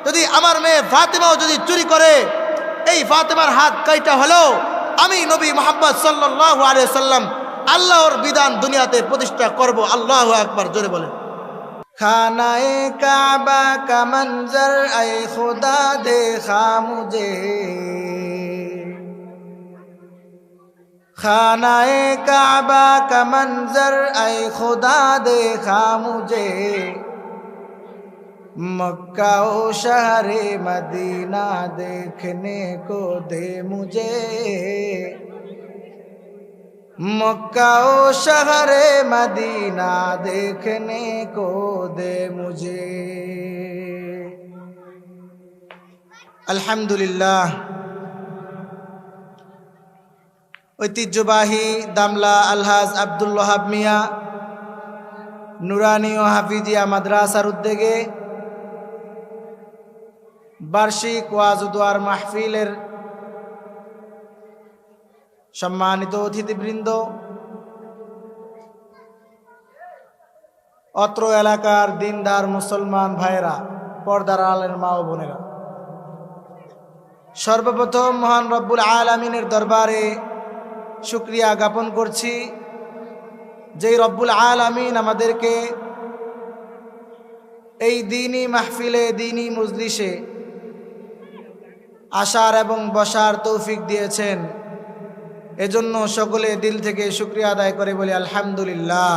যদি আমার মেয়ে ফাতেমাও যদি চুরি করে, এই ফাতেমার হাত কয়টা হলো, আমি নবী মুহাম্মদ সাল্লাল্লাহু আলাইহি ওয়াসাল্লাম আল্লাহর বিধান দুনিয়াতে প্রতিষ্ঠা করব। আল্লাহু আকবার, জোরে বলেন। খানায়ে কাবা কা মঞ্জর আয়ে খুদা দেখা মুঝে, খানায়ে কাবা কা মঞ্জর আয়ে খুদা দেখা মুঝে, मक्का ओ शहरे मदीना देखने को दे मुझे, मक्का ओ शहरे मदीना देखने को दे मुझे। अल्हम्दुलिल्लाह। ঐতিহ্যবাহী দামলা আলহাজ আব্দুল ওয়াহাব মিয়া নুরানি ও হাফিজিয়া মাদ্রাসার উদ্যোগে বার্ষিক ওয়াজ ও দোয়ার মাহফিলের সম্মানিত অতিথিবৃন্দ, অত্র এলাকার দিনদার মুসলমান ভাইয়েরা, পর্দার আলের মা ও বোনেরা, সর্বপ্রথম মহান রব্বুল আলামিনের দরবারে শুকরিয়া জ্ঞাপন করছি, যেই রব্বুল আলামিন আমাদেরকে এই দ্বীনি মাহফিলে, দ্বীনি মজলিসে আসার এবং বসার তৌফিক দিয়েছেন। এজন্য সকলে দিল থেকে শুকরিয়া আদায় করে বলি আলহামদুলিল্লাহ।